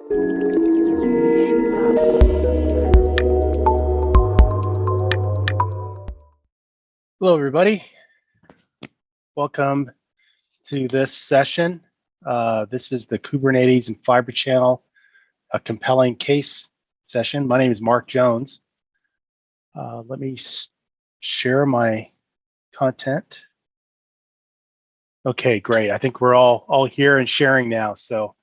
Hello, everybody. Welcome to this session. This is the Kubernetes and Fibre Channel, a compelling case session. My name is Mark Jones. Let me share my content. Okay, great. I think we're all here and sharing now. So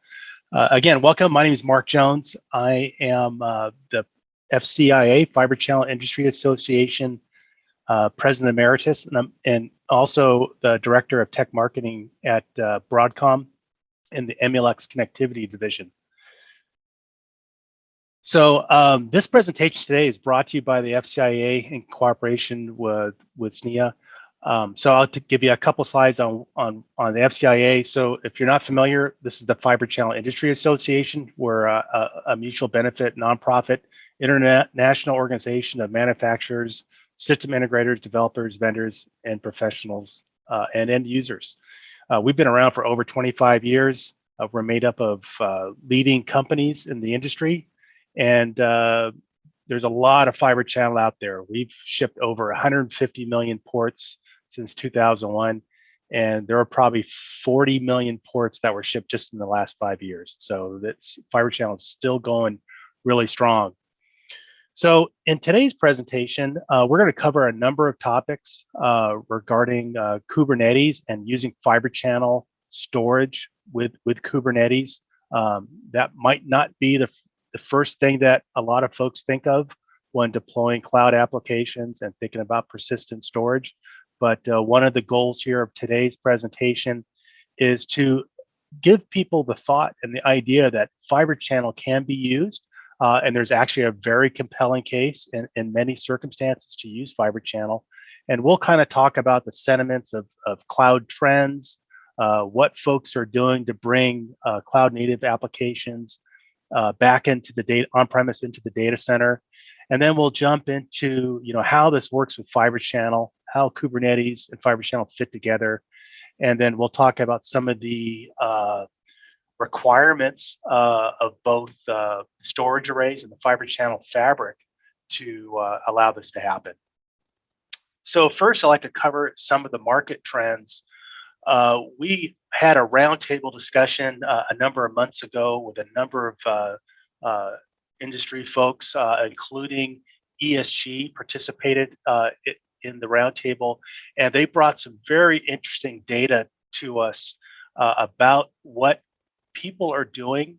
again, welcome. My name is Mark Jones. I am the FCIA, Fibre Channel Industry Association President Emeritus, and also the Director of Tech Marketing at Broadcom in the EMEA Connectivity Division. So this presentation today is brought to you by the FCIA in cooperation with SNIA. So I'll give you a couple slides on the FCIA. So if you're not familiar, this is the Fibre Channel Industry Association. We're a mutual benefit, nonprofit, international organization of manufacturers, system integrators, developers, vendors, and professionals and end users. We've been around for over 25 years. We're made up of leading companies in the industry, and there's a lot of fiber channel out there. We've shipped over 150 million ports since 2001, and there are probably 40 million ports that were shipped just in the last 5 years. So that's fiber channel is still going really strong. So in today's presentation, we're going to cover a number of topics regarding Kubernetes and using fiber channel storage with Kubernetes. That might not be the first thing that a lot of folks think of when deploying cloud applications and thinking about persistent storage. But one of the goals here of today's presentation is to give people the thought and the idea that fiber channel can be used. And there's actually a very compelling case in many circumstances to use fiber channel. And we'll kind of talk about the sentiments of cloud trends, what folks are doing to bring cloud native applications back into the data on-premise into the data center. And then we'll jump into how this works with fiber channel, how Kubernetes and fiber channel fit together. And then we'll talk about some of the requirements of both storage arrays and the fiber channel fabric to allow this to happen. So first, I'd like to cover some of the market trends. We had a roundtable discussion a number of months ago with a number of industry folks, including ESG, participated in the roundtable, and they brought some very interesting data to us about what people are doing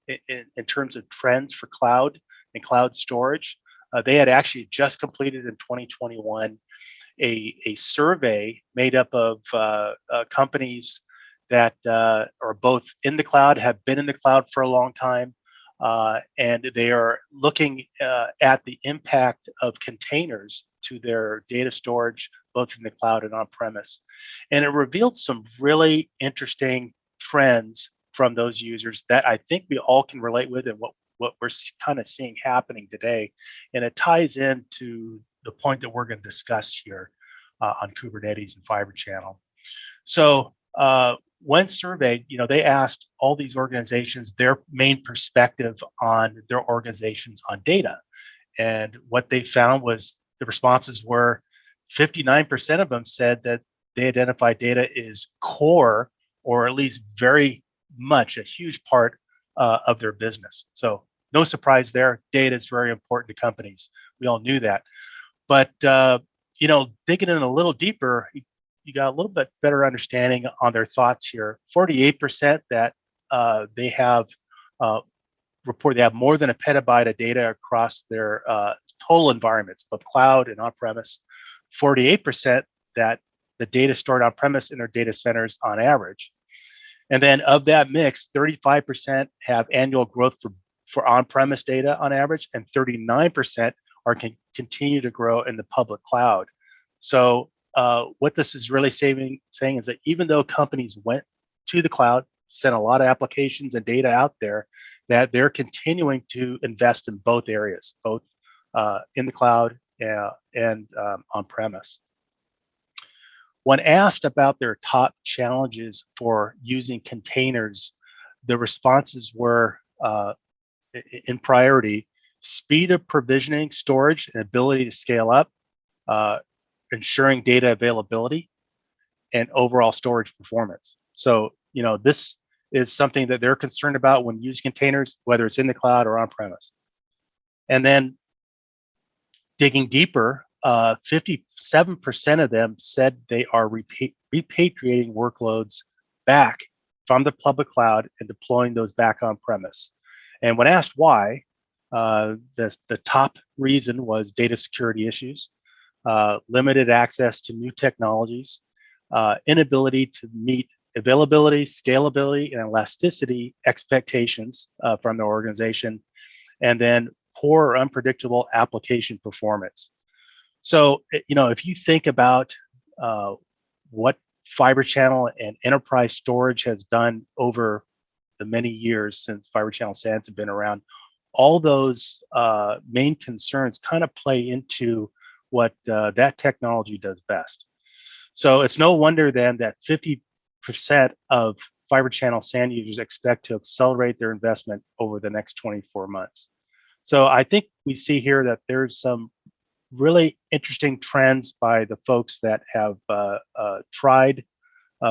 in terms of trends for cloud and cloud storage. They had actually just completed in 2021 a survey made up of companies that are both in the cloud, have been in the cloud for a long time, and they are looking at the impact of containers to their data storage, both in the cloud and on-premise. And it revealed some really interesting trends from those users that I think we all can relate with, and what we're kind of seeing happening today. And it ties into the point that we're going to discuss here on Kubernetes and fiber channel. So when surveyed, they asked all these organizations their main perspective on their organizations on data. And what they found was the responses were 59% of them said that they identify data is core, or at least very much a huge part of their business. So no surprise there. Data is very important to companies. We all knew that. But digging in a little deeper, you got a little bit better understanding on their thoughts here. 48% that they have report they have more than a petabyte of data across their total environments, both cloud and on-premise. 48% that the data stored on-premise in their data centers on average. And then of that mix, 35% have annual growth for on-premise data on average, and 39% are continue to grow in the public cloud. So what this is really saying is that even though companies went to the cloud, sent a lot of applications and data out there, that they're continuing to invest in both areas, both in the cloud and on-premise. When asked about their top challenges for using containers, the responses were in priority: speed of provisioning, storage, and ability to scale up, ensuring data availability, and overall storage performance. So, this is something that they're concerned about when using containers, whether it's in the cloud or on premise. And then digging deeper, 57% of them said they are repatriating workloads back from the public cloud and deploying those back on premise. And when asked why, the top reason was data security issues, limited access to new technologies, inability to meet availability, scalability, and elasticity expectations from the organization, and then poor or unpredictable application performance. So, if you think about what Fibre Channel and enterprise storage has done over the many years since Fibre Channel SANs have been around, all those main concerns kind of play into what that technology does best. So it's no wonder then that 50% of Fibre Channel SAN users expect to accelerate their investment over the next 24 months. So I think we see here that there's some really interesting trends by the folks that have tried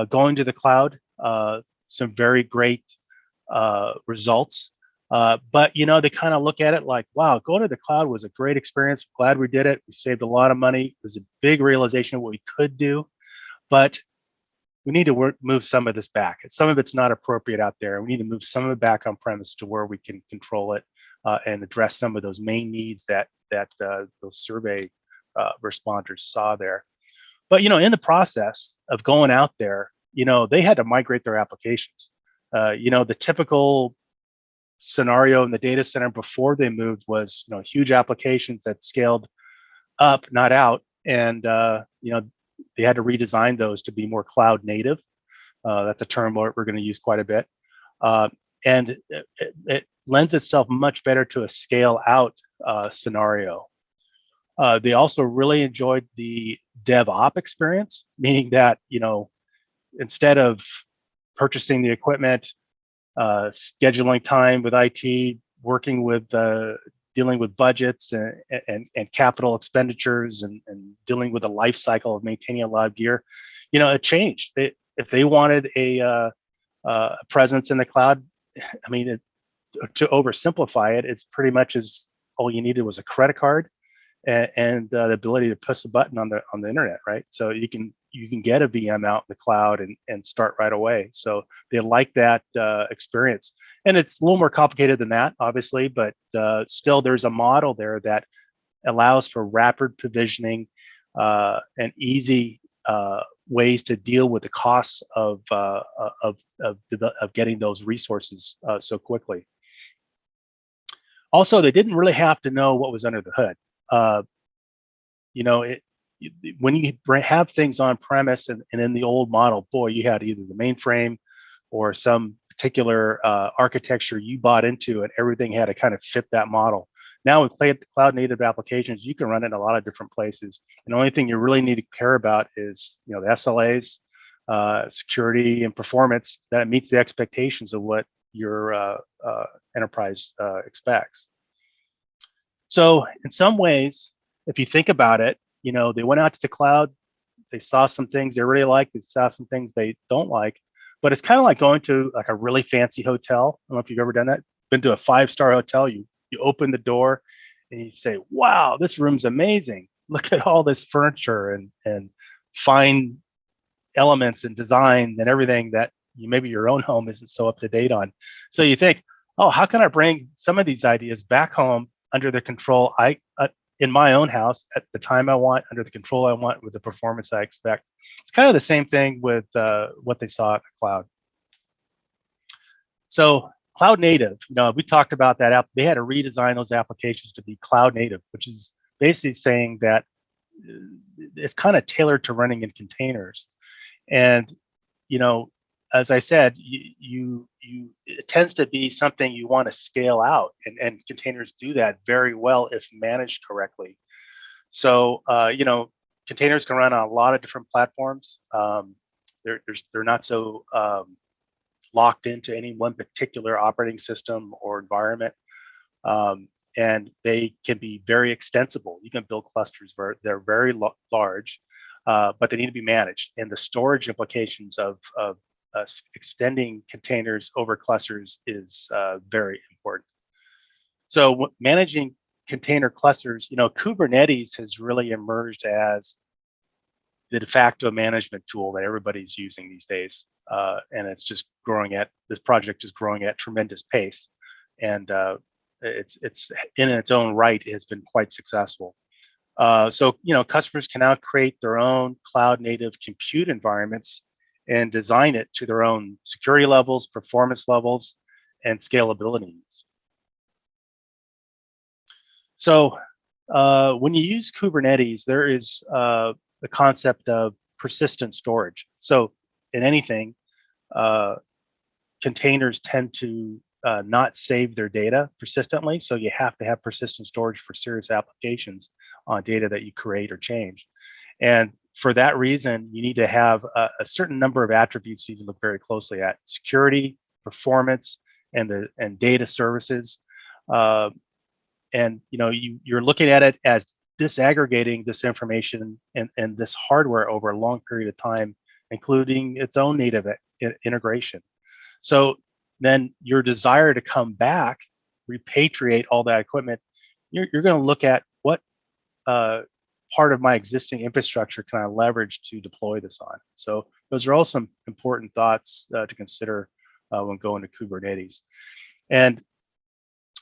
going to the cloud, some very great results. But they kind of look at it like, wow, going to the cloud was a great experience. Glad we did it. We saved a lot of money. It was a big realization of what we could do, but we need to move some of this back. Some of it's not appropriate out there. We need to move some of it back on premise to where we can control it and address some of those main needs that those survey responders saw there. But in the process of going out there, they had to migrate their applications. The typical scenario in the data center before they moved was huge applications that scaled up, not out, and they had to redesign those to be more cloud native. That's a term we're going to use quite a bit, and it lends itself much better to a scale out scenario. They also really enjoyed the DevOps experience, meaning that instead of purchasing the equipment, scheduling time with IT, working with dealing with budgets and capital expenditures and dealing with the life cycle of maintaining a lot of gear, it changed. If they wanted a presence in the cloud, to oversimplify it, it's pretty much as all you needed was a credit card and the ability to push a button on the internet, right? So you can get a VM out in the cloud and start right away. So they like that experience, and it's a little more complicated than that, obviously, but still there's a model there that allows for rapid provisioning and easy ways to deal with the costs of getting those resources so quickly. Also, they didn't really have to know what was under the hood. When you have things on premise and in the old model, boy, you had either the mainframe or some particular architecture you bought into, and everything had to kind of fit that model. Now with cloud native applications, you can run it in a lot of different places. And the only thing you really need to care about is the SLAs, security, and performance that meets the expectations of what your enterprise expects. So in some ways, if you think about it, they went out to the cloud, they saw some things they really like, they saw some things they don't like, but it's kind of like going to like a really fancy hotel. I don't know if you've ever done that. Been to a 5-star hotel, you open the door and you say, wow, this room's amazing. Look at all this furniture and fine elements and design and everything that maybe your own home isn't so up to date on. So you think, oh, how can I bring some of these ideas back home under the control in my own house at the time I want, under the control I want, with the performance I expect? It's kind of the same thing with what they saw in the cloud. So cloud native, we talked about that. They had to redesign those applications to be cloud native, which is basically saying that it's kind of tailored to running in containers. And as I said, it tends to be something you want to scale out, and containers do that very well if managed correctly. So containers can run on a lot of different platforms. They're not so locked into any one particular operating system or environment. And they can be very extensible. You can build clusters where they're very large, but they need to be managed. And the storage implications of extending containers over clusters is very important. So managing container clusters, Kubernetes has really emerged as the de facto management tool that everybody's using these days. And it's just this project is growing at tremendous pace. And it's in its own right, it has been quite successful. So customers can now create their own cloud native compute environments and design it to their own security levels, performance levels, and scalability needs. So when you use Kubernetes, there is the concept of persistent storage. So in anything, containers tend to not save their data persistently. So you have to have persistent storage for serious applications on data that you create or change. And for that reason, you need to have a certain number of attributes you need to look very closely at: security, performance, and data services. And you're looking at it as disaggregating this information and this hardware over a long period of time, including its own native integration. So then your desire to come back, repatriate all that equipment, you're going to look at what part of my existing infrastructure can I leverage to deploy this on. So those are all some important thoughts to consider when going to Kubernetes. And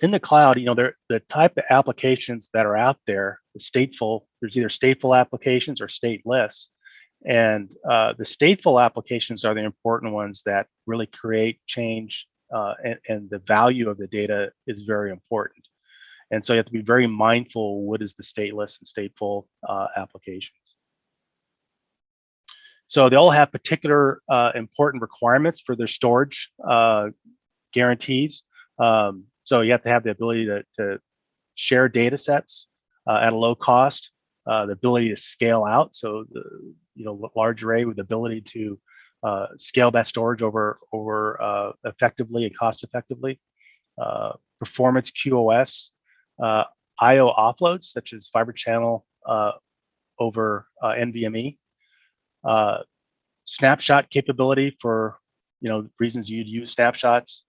in the cloud, the type of applications that are out there, there's either stateful applications or stateless. And the stateful applications are the important ones that really create change, and the value of the data is very important. And so you have to be very mindful, what is the stateless and stateful applications. So they all have particular important requirements for their storage guarantees. So you have to have the ability to share data sets at a low cost, the ability to scale out. So the large array with the ability to scale that storage over effectively and cost effectively. Performance QoS, IO offloads such as Fibre Channel over NVMe, snapshot capability for reasons you'd use snapshots.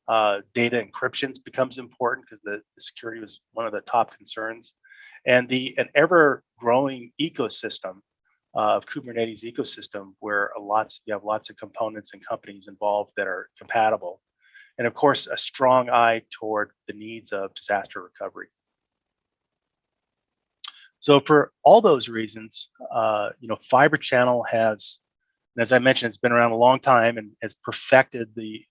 Data encryption becomes important because the security was one of the top concerns, and an ever-growing ecosystem of Kubernetes ecosystem where you have lots of components and companies involved that are compatible, and of course a strong eye toward the needs of disaster recovery. So for all those reasons, Fibre Channel has, as I mentioned, it's been around a long time and has perfected the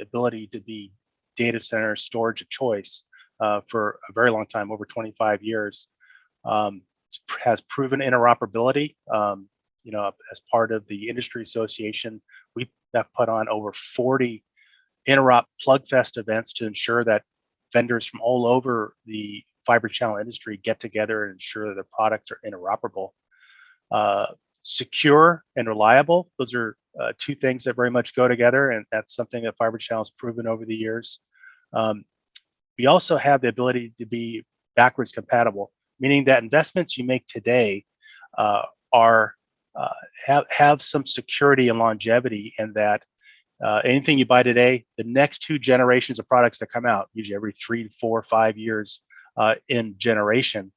ability to be data center storage of choice for a very long time, over 25 years. It has proven interoperability. As part of the industry association, we have put on over 40 interop plugfest events to ensure that vendors from all over the Fibre Channel industry get together and ensure that their products are interoperable. Secure and reliable, those are two things that very much go together, and that's something that Fibre Channel has proven over the years. We also have the ability to be backwards compatible, meaning that investments you make today have some security and longevity, and that anything you buy today, the next 2 generations of products that come out, usually every 3, 4, 5 years in generation,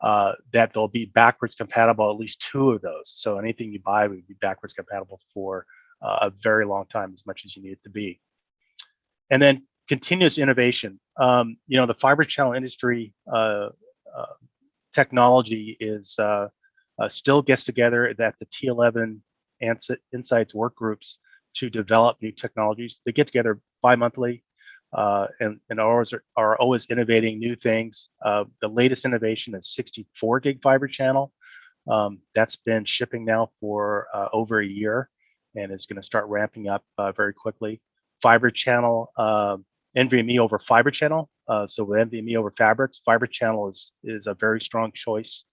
that they'll be backwards compatible, at least 2 of those. So anything you buy would be backwards compatible for a very long time, as much as you need it to be. And then continuous innovation. The Fibre Channel industry technology is still gets together at the T11 Insights work groups to develop new technologies. They get together bi-monthly and are always innovating new things. The latest innovation is 64 gig Fibre Channel. That's been shipping now for over a year and is going to start ramping up very quickly. Fibre Channel, NVMe over Fibre Channel. So with NVMe over Fabrics, Fibre Channel is a very strong choice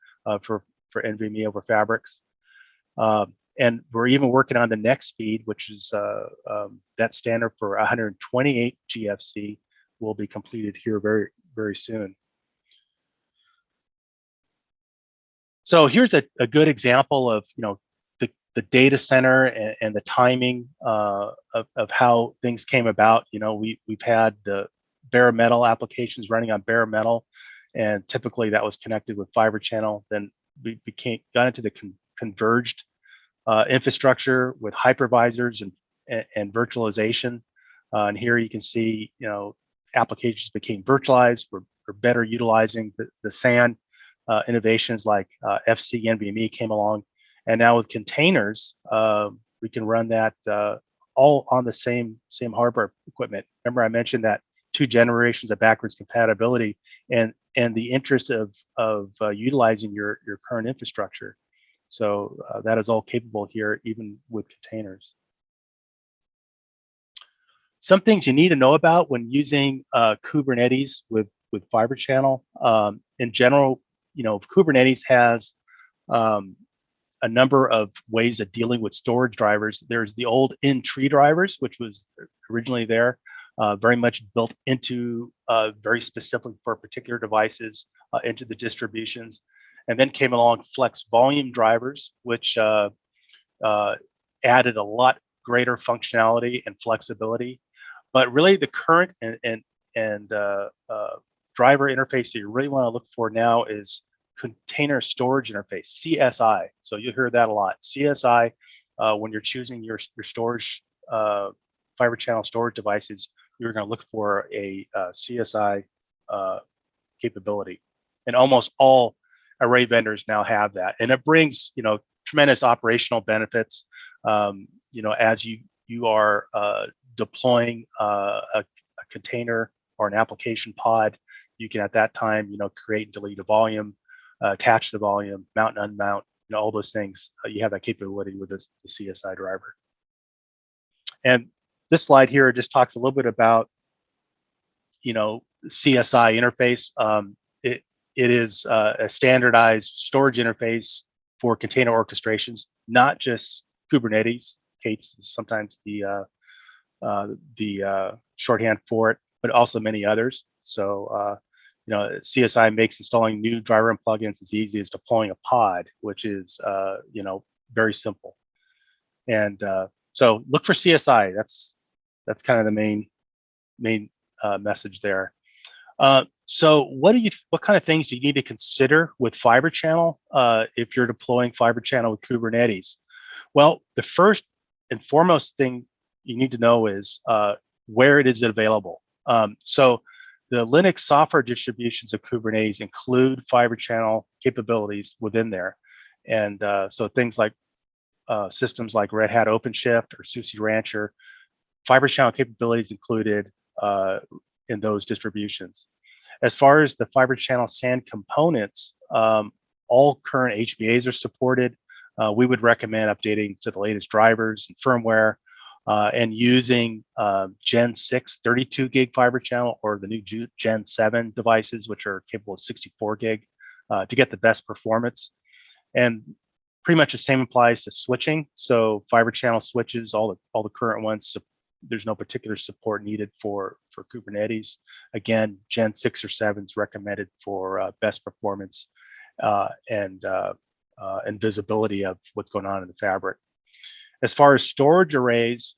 for NVMe over Fabrics. And we're even working on the next speed, which is that standard for 128 GFC will be completed here very, very soon. So here's a good example of the data center and the timing of how things came about. We've had the bare metal applications running on bare metal, and typically that was connected with Fibre Channel. Then we got into the converged infrastructure with hypervisors and virtualization. And here you can see, applications became virtualized. We're better utilizing the SAN innovations like FCIA and EMEA came along. And now with containers, we can run that all on the same hardware equipment. Remember, I mentioned that 2 generations of backwards compatibility and the interest of utilizing your current infrastructure. So that is all capable here, even with containers. Some things you need to know about when using Kubernetes with Fibre Channel. In general, Kubernetes has a number of ways of dealing with storage drivers. There's the old in-tree drivers, which was originally there, very much built into very specific for particular devices into the distributions. And then came along flex volume drivers, which added a lot greater functionality and flexibility. But really the current and driver interface that you really want to look for now is container storage interface, CSI. So you'll hear that a lot. CSI, when you're choosing your storage, Fibre Channel storage devices, you're going to look for a CSI capability. And almost all array vendors now have that. And it brings, tremendous operational benefits, as you are deploying a container or an application pod. You can at that time, create and delete a volume, attach the volume, mount and unmount, all those things. You have that capability with the CSI driver. And this slide here just talks a little bit about, CSI interface. It is a standardized storage interface for container orchestrations, not just Kubernetes. Kate's is sometimes the shorthand for it, but also many others. So, CSI makes installing new driver and plugins as easy as deploying a pod, which is, very simple. And so look for CSI. That's kind of the main message there. So what kind of things do you need to consider with Fibre Channel if you're deploying Fibre Channel with Kubernetes? Well, the first and foremost thing you need to know is where it is available. So the Linux software distributions of Kubernetes include Fibre Channel capabilities within there. And so things like systems like Red Hat OpenShift or SUSE Rancher, Fibre Channel capabilities included in those distributions. As far as the Fibre Channel SAN components, all current HBAs are supported. We would recommend updating to the latest drivers and firmware and using Gen 6 32 gig Fibre Channel or the new Gen 7 devices, which are capable of 64 gig to get the best performance. And pretty much the same applies to switching. So Fibre Channel switches, all the current ones, there's no particular support needed for Kubernetes. Again, Gen 6 or 7 is recommended for best performance and visibility of what's going on in the fabric. As far as storage arrays,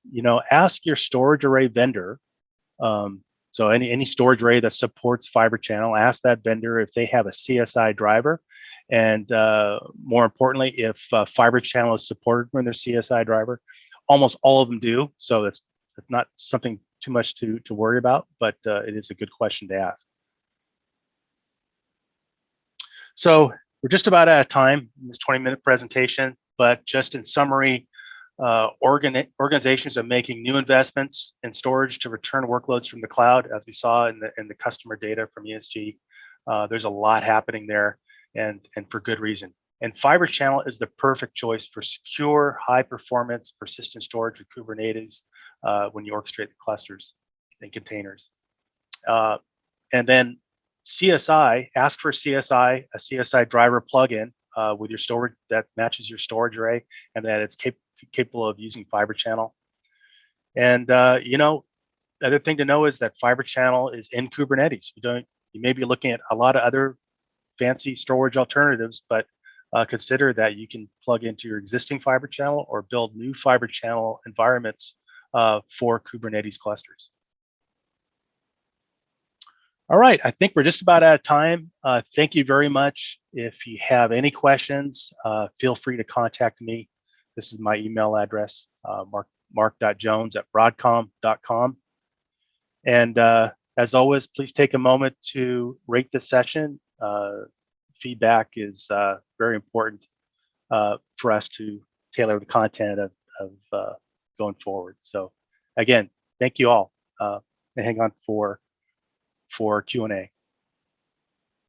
ask your storage array vendor. So any storage array that supports Fibre Channel, ask that vendor if they have a CSI driver. And more importantly, if Fibre Channel is supported with their CSI driver. Almost all of them do. So it's not something too much to worry about, but it is a good question to ask. So we're just about out of time in this 20-minute presentation, but just in summary, organizations are making new investments in storage to return workloads from the cloud, as we saw in the customer data from ESG. There's a lot happening there, and for good reason. And Fibre Channel is the perfect choice for secure, high-performance, persistent storage with Kubernetes when you orchestrate the clusters and containers. And then CSI, ask for CSI, a CSI driver plugin with your storage that matches your storage array, and that it's capable of using Fibre Channel. And the other thing to know is that Fibre Channel is in Kubernetes. You may be looking at a lot of other fancy storage alternatives, but consider that you can plug into your existing Fibre Channel or build new Fibre Channel environments for Kubernetes clusters. All right, I think we're just about out of time. Thank you very much. If you have any questions, feel free to contact me. This is my email address, mark.jones@broadcom.com. And as always, please take a moment to rate the session. Feedback is very important for us to tailor the content of going forward. So again, thank you all. And hang on for Q&A.